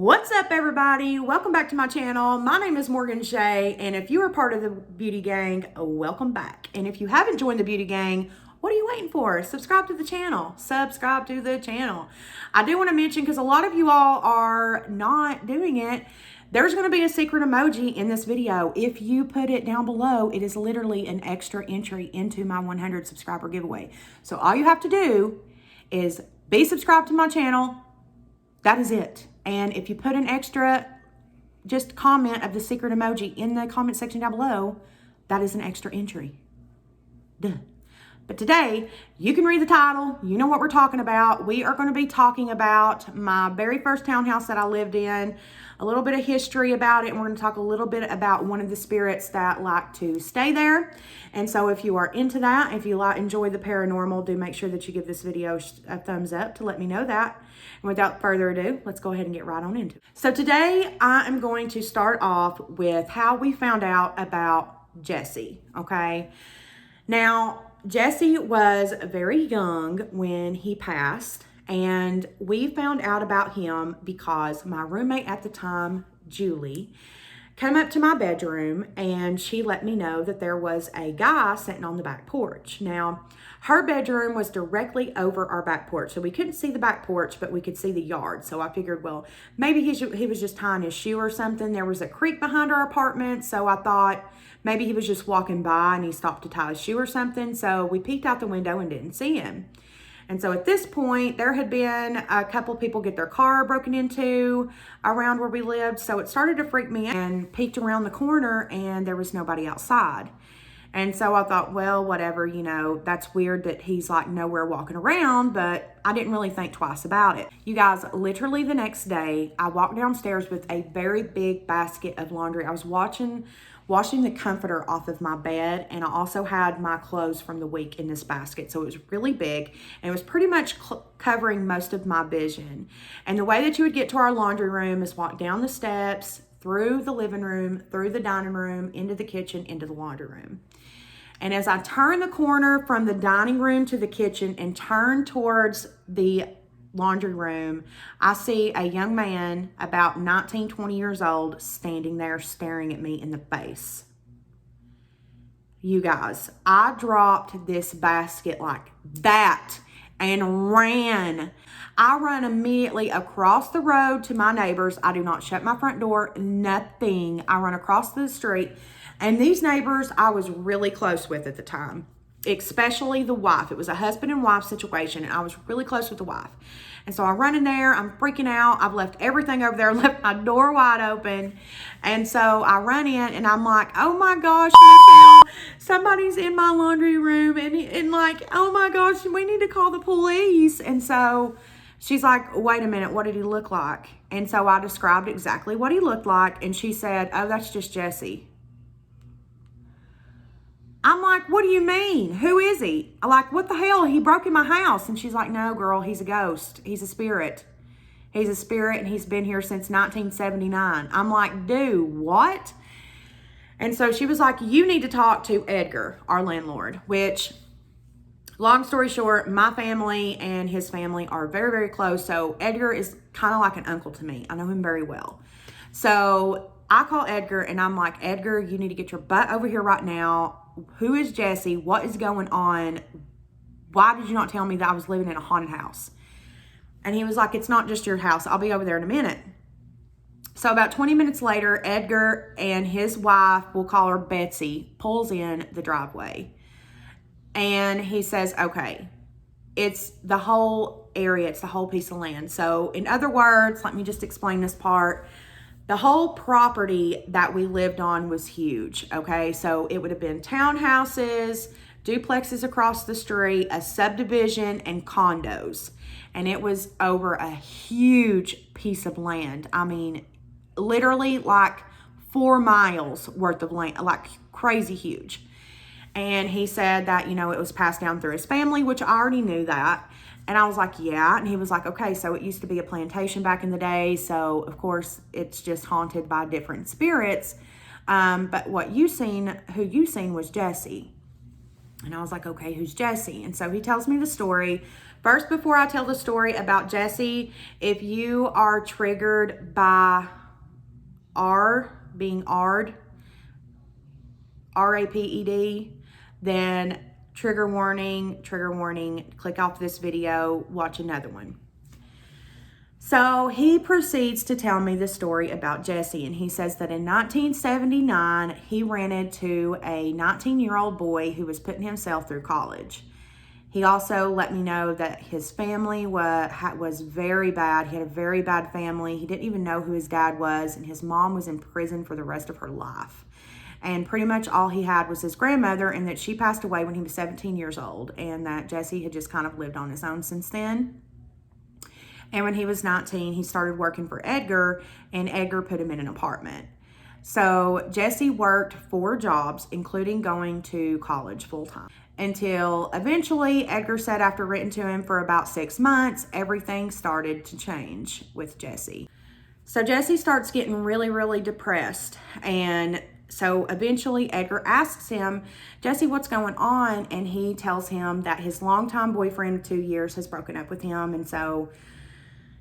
What's up, everybody? Welcome back to my channel. My name is Morgan Shay, and if you are part of the beauty gang, welcome back. And if you haven't joined the beauty gang, what are you waiting for? Subscribe to the channel. Subscribe to the channel. I do want to mention, because a lot of you all are not doing it, there's going to be a secret emoji in this video. If you put it down below, it is literally an extra entry into my 100 subscriber giveaway. So all you have to do is be subscribed to my channel. That is it. And if you put an extra just comment of the secret emoji in the comment section down below, that is an extra entry. Duh. But today, you can read the title. You know what we're talking about. We are going to be talking about my very first townhouse that I lived in, a little bit of history about it, and we're going to talk a little bit about one of the spirits that like to stay there. And so if you are into that, if you enjoy the paranormal, do make sure that you give this video a thumbs up to let me know that. And without further ado, let's go ahead and get right on into it. So today, I am going to start off with how we found out about Jessie, okay? Now, Jessie was very young when he passed, and we found out about him because my roommate at the time, Julie, came up to my bedroom and she let me know that there was a guy sitting on the back porch. Now, her bedroom was directly over our back porch, so we couldn't see the back porch, but we could see the yard. So I figured, well, maybe he was just tying his shoe or something. There was a creek behind our apartment, so I thought maybe he was just walking by and he stopped to tie his shoe or something. So we peeked out the window and didn't see him. And so at this point, there had been a couple people get their car broken into around where we lived. So it started to freak me out, and peeked around the corner and there was nobody outside. And so I thought, well, whatever, you know, that's weird that he's like nowhere walking around, but I didn't really think twice about it. You guys, literally the next day, I walked downstairs with a very big basket of laundry. I was washing the comforter off of my bed, and I also had my clothes from the week in this basket. So it was really big, and it was pretty much covering most of my vision. And the way that you would get to our laundry room is walk down the steps, through the living room, through the dining room, into the kitchen, into the laundry room. And as I turn the corner from the dining room to the kitchen and turn towards the laundry room, I see a young man about 19, 20 years old standing there staring at me in the face. You guys, I dropped this basket like that and ran. I run immediately across the road to my neighbors. I do not shut my front door, nothing. I run across the street. And these neighbors I was really close with at the time, especially the wife. It was a husband and wife situation, and I was really close with the wife. And so I run in there, I'm freaking out. I've left everything over there, left my door wide open. And so I run in and I'm like, oh my gosh, Michelle, somebody's in my laundry room. And like, oh my gosh, we need to call the police. And so she's like, wait a minute, what did he look like? And so I described exactly what he looked like. And she said, oh, that's just Jessie. I'm like, what do you mean? Who is he? I'm like, what the hell? He broke in my house. And she's like, no, girl, he's a ghost. He's a spirit. He's a spirit, and he's been here since 1979. I'm like, dude, what? And so she was like, you need to talk to Edgar, our landlord, which, long story short, my family and his family are very, very close. So Edgar is kind of like an uncle to me. I know him very well. So I call Edgar and I'm like, Edgar, you need to get your butt over here right now. Who is Jessie? What is going on? Why did you not tell me that I was living in a haunted house? And he was like, it's not just your house. I'll be over there in a minute. So about 20 minutes later, Edgar and his wife, we'll call her Betsy, pulls in the driveway. And he says, okay, it's the whole area. It's the whole piece of land. So in other words, let me just explain this part. The whole property that we lived on was huge, okay? So it would have been townhouses, duplexes across the street, a subdivision, and condos. And it was over a huge piece of land. I mean, literally like 4 miles worth of land, like crazy huge. And he said that, you know, it was passed down through his family, which I already knew that. And I was like, yeah. And he was like, okay, so it used to be a plantation back in the day. So, of course, it's just haunted by different spirits. But who you seen was Jessie. And I was like, okay, who's Jessie? And so he tells me the story First, before I tell the story about Jessie, if you are triggered by being R-A-P-E-D, then trigger warning, click off this video, watch another one. So he proceeds to tell me the story about Jessie, and he says that in 1979, he rented to a 19-year-old boy who was putting himself through college. He also let me know that his family was very bad. He had a very bad family. He didn't even know who his dad was, and his mom was in prison for the rest of her life. And pretty much all he had was his grandmother, and that she passed away when he was 17 years old, and that Jessie had just kind of lived on his own since then. And when he was 19, he started working for Edgar, and Edgar put him in an apartment. So Jessie worked 4 jobs, including going to college full-time, until eventually Edgar said after renting to him for about 6 months, everything started to change with Jessie. So Jessie starts getting really, really depressed. And so eventually Edgar asks him, Jessie, what's going on? And he tells him that his longtime boyfriend of 2 years has broken up with him. And so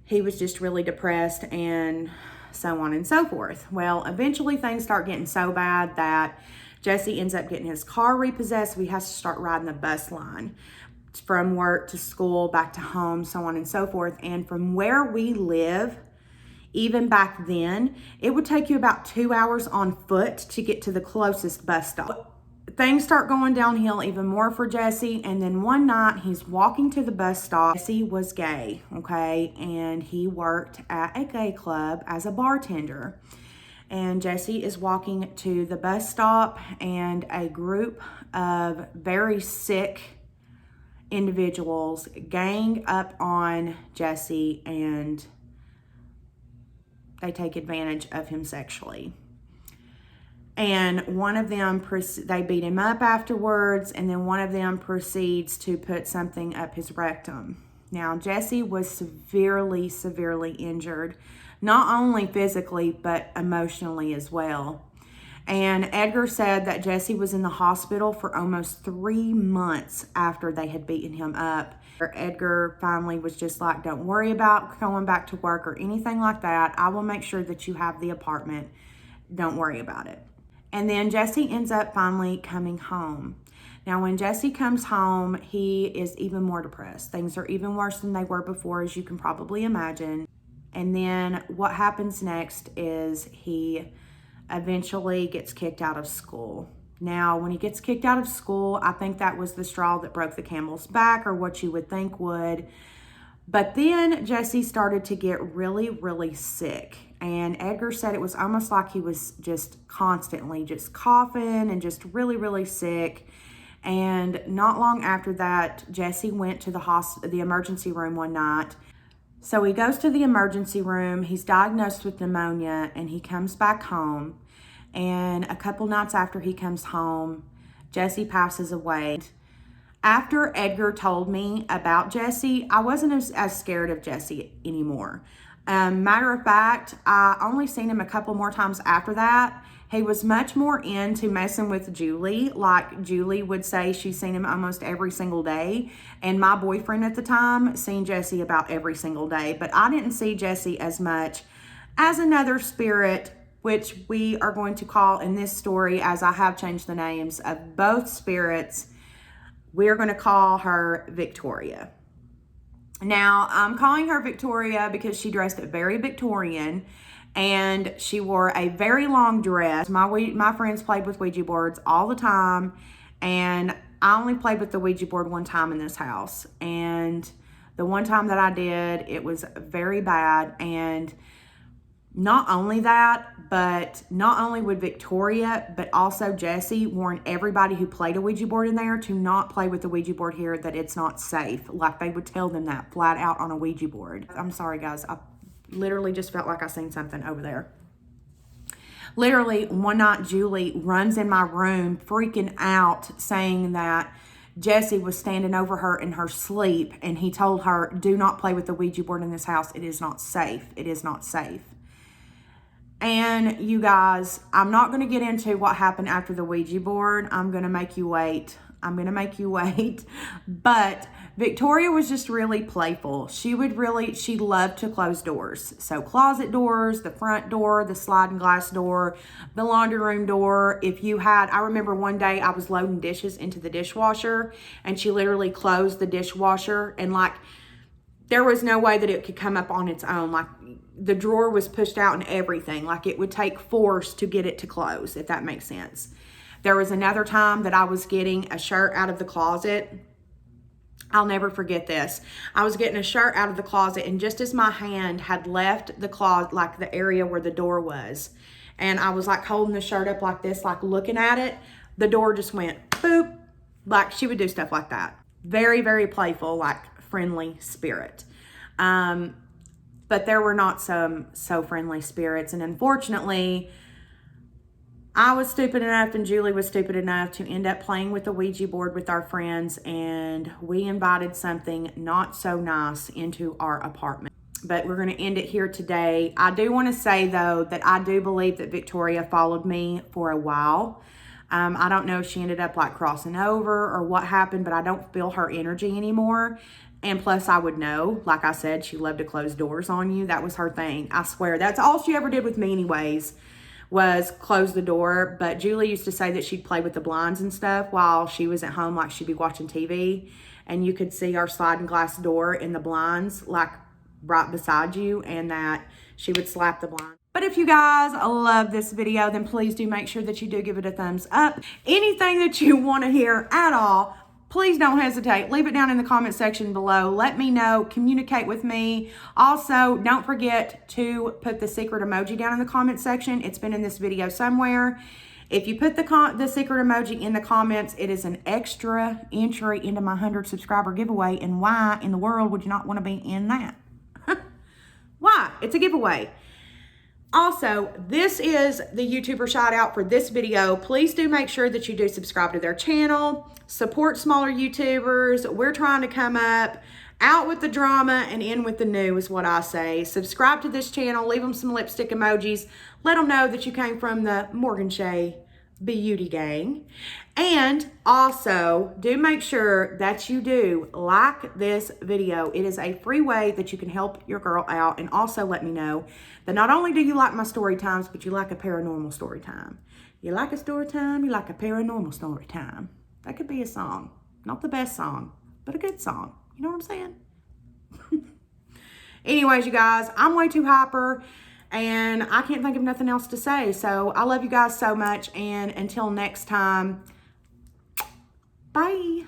he was just really depressed and so on and so forth. Well, eventually things start getting so bad that Jessie ends up getting his car repossessed. So he has to start riding the bus line from work to school, back to home, so on and so forth. And from where we live, even back then, it would take you about 2 hours on foot to get to the closest bus stop. Things start going downhill even more for Jessie, and then one night he's walking to the bus stop. Jessie was gay, okay, and he worked at a gay club as a bartender. And Jessie is walking to the bus stop, and a group of very sick individuals gang up on Jessie, and they take advantage of him sexually. And one of them, they beat him up afterwards, and then one of them proceeds to put something up his rectum. Now, Jessie was severely, severely injured, not only physically, but emotionally as well. And Edgar said that Jessie was in the hospital for almost 3 months after they had beaten him up. Edgar finally was just like, don't worry about going back to work or anything like that. I will make sure that you have the apartment. Don't worry about it. And then Jessie ends up finally coming home. Now, when Jessie comes home, he is even more depressed. Things are even worse than they were before, as you can probably imagine. And then what happens next is he eventually gets kicked out of school. Now, when he gets kicked out of school, I think that was the straw that broke the camel's back, or what you would think would. But then Jessie started to get really, really sick. And Edgar said it was almost like he was just constantly just coughing and just really, really sick. And not long after that, Jessie went to the emergency room one night. So he goes to the emergency room, he's diagnosed with pneumonia, and he comes back home. And a couple nights after he comes home, Jessie passes away. After Edgar told me about Jessie, I wasn't as scared of Jessie anymore. Matter of fact, I only seen him a couple more times after that. He was much more into messing with Julie. Like Julie would say she's seen him almost every single day. And my boyfriend at the time seen Jessie about every single day. But I didn't see Jessie as much as another spirit, which we are going to call in this story, as I have changed the names of both spirits, we're going to call her Victoria. Now, I'm calling her Victoria because she dressed very Victorian, and she wore a very long dress. My friends played with Ouija boards all the time, and I only played with the Ouija board one time in this house. And the one time that I did, it was very bad. And not only that, but not only would Victoria, but also Jessie warn everybody who played a Ouija board in there to not play with the Ouija board here, that it's not safe. Like, they would tell them that flat out on a Ouija board. I'm sorry, guys. I literally just felt like I seen something over there. Literally, one night, Julie runs in my room freaking out, saying that Jessie was standing over her in her sleep, and he told her, do not play with the Ouija board in this house. It is not safe. It is not safe. And you guys, I'm not going to get into what happened after the Ouija board. I'm going to make you wait. But Victoria was just really playful. She loved to close doors. So closet doors, the front door, the sliding glass door, the laundry room door. I remember one day I was loading dishes into the dishwasher and she literally closed the dishwasher and like, there was no way that it could come up on its own. Like the drawer was pushed out and everything. Like it would take force to get it to close, if that makes sense. There was another time that I was getting a shirt out of the closet. I'll never forget this. I was getting a shirt out of the closet and just as my hand had left the closet, like the area where the door was, and I was like holding the shirt up like this, like looking at it, the door just went boop. Like she would do stuff like that. Very, very playful, like friendly spirit. But there were not some so friendly spirits. And unfortunately, I was stupid enough and Julie was stupid enough to end up playing with the Ouija board with our friends, and we invited something not so nice into our apartment. But we're going to end it here today. I do want to say though that I do believe that Victoria followed me for a while. I don't know if she ended up like crossing over or what happened, but I don't feel her energy anymore. And plus I would know, like I said, she loved to close doors on you. That was her thing. I swear that's all she ever did with me anyways, was close the door. But Julie used to say that she'd play with the blinds and stuff while she was at home, like she'd be watching TV and you could see our sliding glass door in the blinds like right beside you, and that she would slap the blind. But if you guys love this video, then please do make sure that you do give it a thumbs up. Anything that you want to hear at all, please don't hesitate. Leave it down in the comment section below. Let me know. Communicate with me. Also, don't forget to put the secret emoji down in the comment section. It's been in this video somewhere. If you put the secret emoji in the comments, it is an extra entry into my 100 subscriber giveaway. And why in the world would you not want to be in that? Why? It's a giveaway. Also, this is the YouTuber shout out for this video. Please do make sure that you do subscribe to their channel. Support smaller YouTubers. We're trying to come up, out with the drama and in with the new is what I say. Subscribe to this channel. Leave them some lipstick emojis. Let them know that you came from the Morgan Shea Beauty Gang. And also, do make sure that you do like this video. It is a free way that you can help your girl out. And also let me know that not only do you like my story times, but you like a paranormal story time. You like a story time, you like a paranormal story time. That could be a song. Not the best song, but a good song. You know what I'm saying? Anyways, you guys, I'm way too hyper and I can't think of nothing else to say. So I love you guys so much. And until next time, bye.